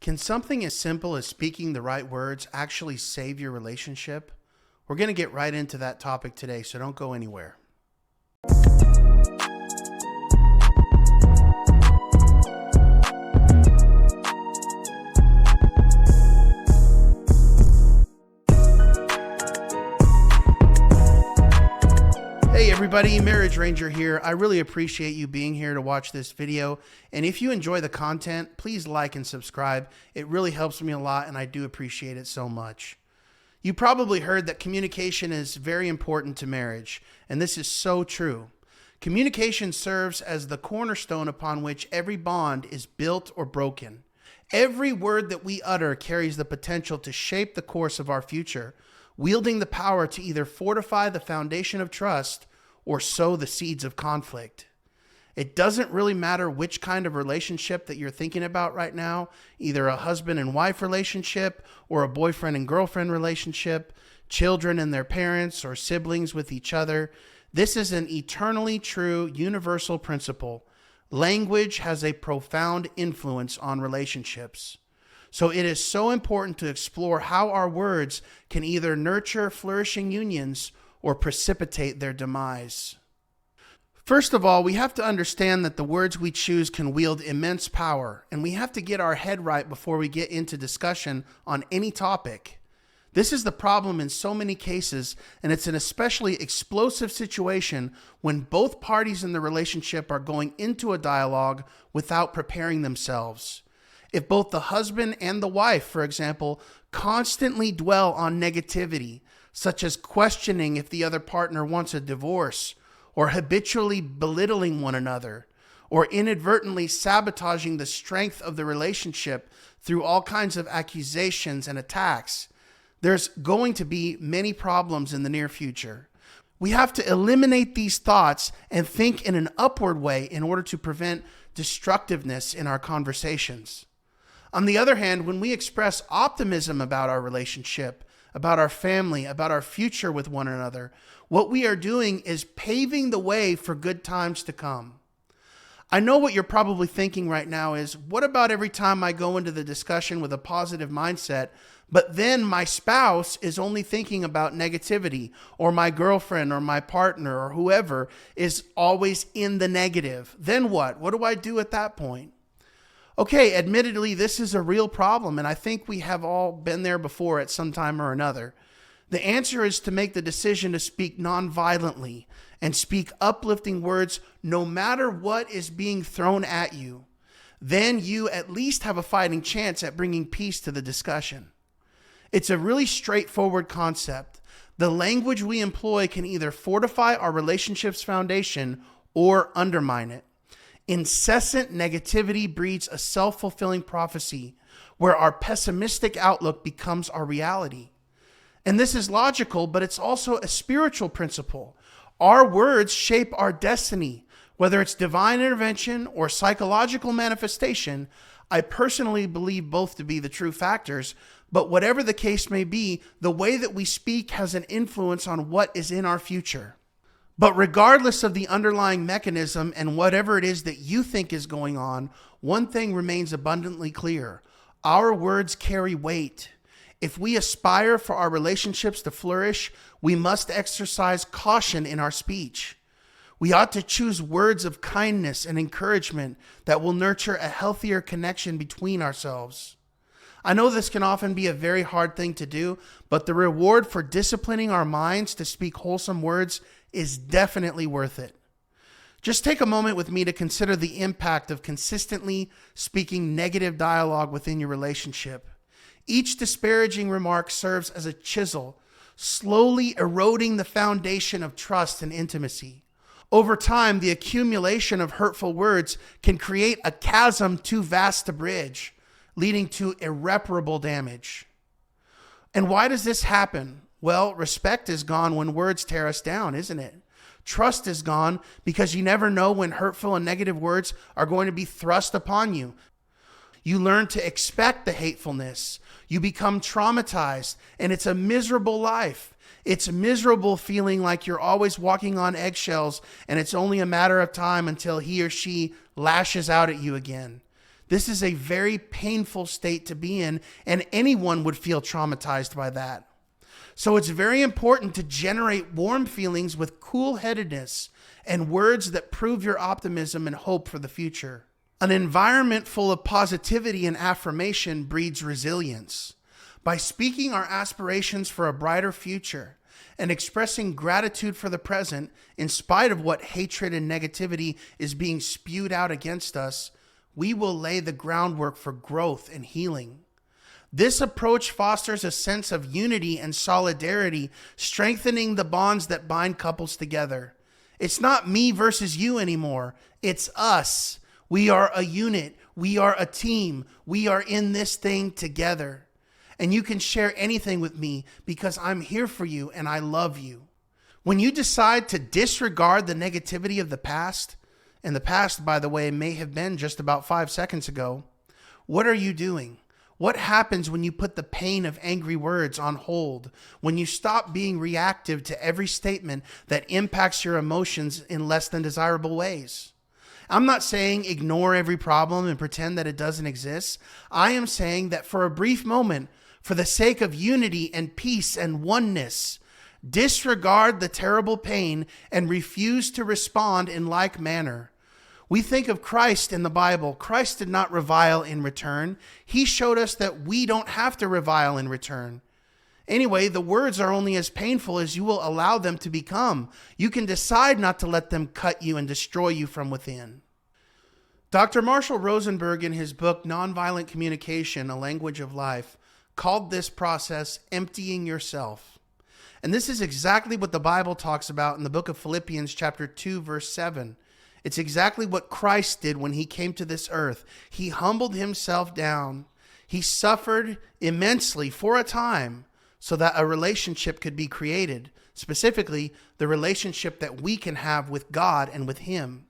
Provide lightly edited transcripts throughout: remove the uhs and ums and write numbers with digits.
Can something as simple as speaking the right words actually save your relationship? We're going to get right into that topic today, so don't go anywhere. Hey everybody, Marriage Ranger here. I really appreciate you being here to watch this video. And if you enjoy the content, please like and subscribe. It really helps me a lot and I do appreciate it so much. You probably heard that communication is very important to marriage, and this is so true. Communication serves as the cornerstone upon which every bond is built or broken. Every word that we utter carries the potential to shape the course of our future, wielding the power to either fortify the foundation of trust or sow the seeds of conflict. It doesn't really matter which kind of relationship that you're thinking about right now, either a husband and wife relationship or a boyfriend and girlfriend relationship, children and their parents, or siblings with each other. This is an eternally true universal principle. Language has a profound influence on relationships. So it is so important to explore how our words can either nurture flourishing unions or precipitate their demise. First of all, we have to understand that the words we choose can wield immense power, and we have to get our head right before we get into discussion on any topic. This is the problem in so many cases, and it's an especially explosive situation when both parties in the relationship are going into a dialogue without preparing themselves. If both the husband and the wife, for example, constantly dwell on negativity, such as questioning if the other partner wants a divorce, or habitually belittling one another, or inadvertently sabotaging the strength of the relationship through all kinds of accusations and attacks, there's going to be many problems in the near future. We have to eliminate these thoughts and think in an upward way in order to prevent destructiveness in our conversations. On the other hand, when we express optimism about our relationship, about our family, about our future with one another, what we are doing is paving the way for good times to come. I know what you're probably thinking right now is, what about every time I go into the discussion with a positive mindset, but then my spouse is only thinking about negativity, or my girlfriend or my partner or whoever is always in the negative? Then what? What do I do at that point? Okay, admittedly, this is a real problem, and I think we have all been there before at some time or another. The answer is to make the decision to speak non-violently and speak uplifting words no matter what is being thrown at you. Then you at least have a fighting chance at bringing peace to the discussion. It's a really straightforward concept. The language we employ can either fortify our relationship's foundation or undermine it. Incessant negativity breeds a self-fulfilling prophecy where our pessimistic outlook becomes our reality. And this is logical, but it's also a spiritual principle. Our words shape our destiny, whether it's divine intervention or psychological manifestation. I personally believe both to be the true factors, but whatever the case may be, the way that we speak has an influence on what is in our future. But regardless of the underlying mechanism and whatever it is that you think is going on, one thing remains abundantly clear. Our words carry weight. If we aspire for our relationships to flourish, we must exercise caution in our speech. We ought to choose words of kindness and encouragement that will nurture a healthier connection between ourselves. I know this can often be a very hard thing to do, but the reward for disciplining our minds to speak wholesome words is definitely worth it. Just take a moment with me to consider the impact of consistently speaking negative dialogue within your relationship. Each disparaging remark serves as a chisel, slowly eroding the foundation of trust and intimacy. Over time, the accumulation of hurtful words can create a chasm too vast to bridge, leading to irreparable damage. And why does this happen? Well, respect is gone when words tear us down, isn't it? Trust is gone because you never know when hurtful and negative words are going to be thrust upon you. You learn to expect the hatefulness. You become traumatized, and it's a miserable life. It's miserable feeling like you're always walking on eggshells, and it's only a matter of time until he or she lashes out at you again. This is a very painful state to be in, and anyone would feel traumatized by that. So it's very important to generate warm feelings with cool-headedness and words that prove your optimism and hope for the future. An environment full of positivity and affirmation breeds resilience. By speaking our aspirations for a brighter future and expressing gratitude for the present, in spite of what hatred and negativity is being spewed out against us, we will lay the groundwork for growth and healing. This approach fosters a sense of unity and solidarity, strengthening the bonds that bind couples together. It's not me versus you anymore. It's us. We are a unit. We are a team. We are in this thing together. And you can share anything with me because I'm here for you and I love you. When you decide to disregard the negativity of the past, and the past, by the way, may have been just about 5 seconds ago, what are you doing? What happens when you put the pain of angry words on hold? When you stop being reactive to every statement that impacts your emotions in less than desirable ways? I'm not saying ignore every problem and pretend that it doesn't exist. I am saying that for a brief moment, for the sake of unity and peace and oneness, disregard the terrible pain and refuse to respond in like manner. We think of Christ in the Bible. Christ did not revile in return. He showed us that we don't have to revile in return. Anyway, the words are only as painful as you will allow them to become. You can decide not to let them cut you and destroy you from within. Dr. Marshall Rosenberg, in his book, Nonviolent Communication, A Language of Life, called this process emptying yourself. And this is exactly what the Bible talks about in the book of Philippians chapter 2, verse 7. It's exactly what Christ did when he came to this earth. He humbled himself down. He suffered immensely for a time so that a relationship could be created, specifically the relationship that we can have with God and with him.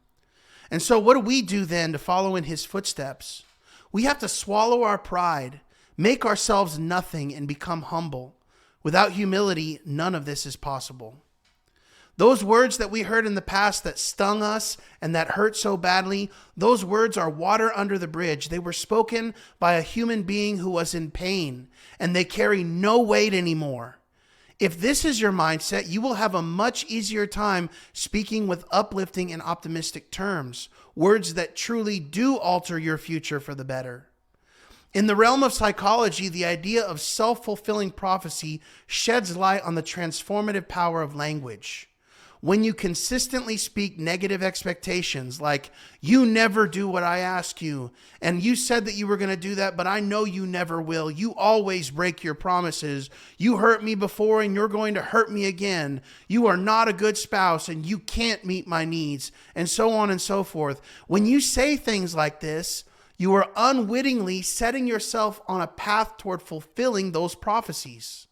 And so what do we do then to follow in his footsteps? We have to swallow our pride, make ourselves nothing, and become humble. Without humility, none of this is possible. Those words that we heard in the past that stung us and that hurt so badly, those words are water under the bridge. They were spoken by a human being who was in pain, and they carry no weight anymore. If this is your mindset, you will have a much easier time speaking with uplifting and optimistic terms, words that truly do alter your future for the better. In the realm of psychology, the idea of self-fulfilling prophecy sheds light on the transformative power of language. When you consistently speak negative expectations like, you never do what I ask you, and you said that you were going to do that, but I know you never will. You always break your promises. You hurt me before and you're going to hurt me again. You are not a good spouse and you can't meet my needs, and so on and so forth. When you say things like this, you are unwittingly setting yourself on a path toward fulfilling those prophecies.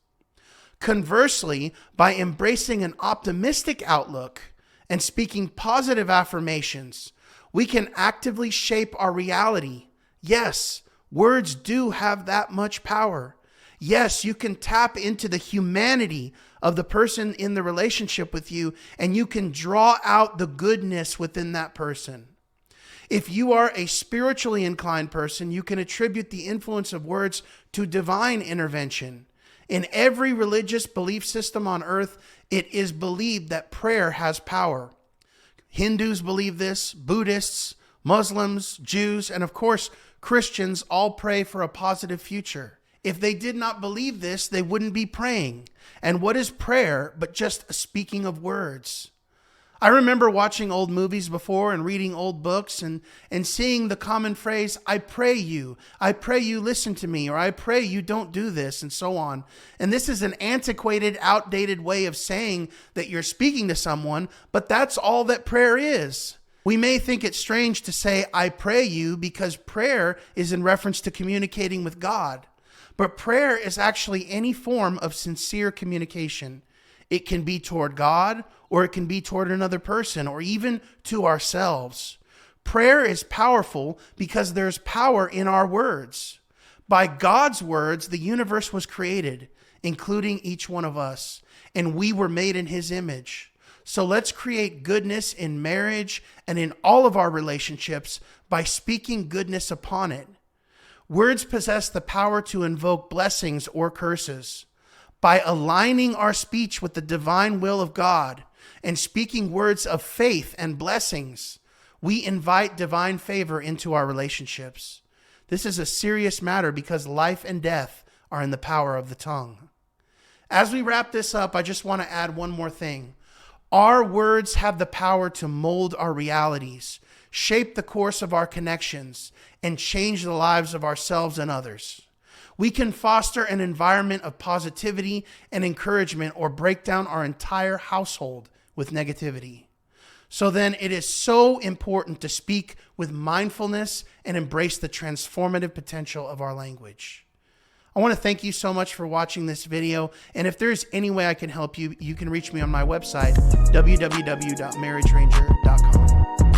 Conversely, by embracing an optimistic outlook and speaking positive affirmations, we can actively shape our reality. Yes, words do have that much power. Yes, you can tap into the humanity of the person in the relationship with you, and you can draw out the goodness within that person. If you are a spiritually inclined person, you can attribute the influence of words to divine intervention. In every religious belief system on earth, it is believed that prayer has power. Hindus believe this, Buddhists, Muslims, Jews, and of course, Christians all pray for a positive future. If they did not believe this, they wouldn't be praying. And what is prayer but just a speaking of words? I remember watching old movies before and reading old books and seeing the common phrase, I pray you listen to me, or I pray you don't do this, and so on. And this is an antiquated, outdated way of saying that you're speaking to someone, but that's all that prayer is. We may think it strange to say, I pray you, because prayer is in reference to communicating with God. But prayer is actually any form of sincere communication. It can be toward God, or it can be toward another person, or even to ourselves. Prayer is powerful because there's power in our words. By God's words, the universe was created, including each one of us, and we were made in his image. So let's create goodness in marriage and in all of our relationships by speaking goodness upon it. Words possess the power to invoke blessings or curses. By aligning our speech with the divine will of God and speaking words of faith and blessings, we invite divine favor into our relationships. This is a serious matter because life and death are in the power of the tongue. As we wrap this up, I just want to add one more thing. Our words have the power to mold our realities, shape the course of our connections, and change the lives of ourselves and others. We can foster an environment of positivity and encouragement or break down our entire household with negativity. So then it is so important to speak with mindfulness and embrace the transformative potential of our language. I want to thank you so much for watching this video. And if there's any way I can help you, you can reach me on my website, www.marriageranger.com.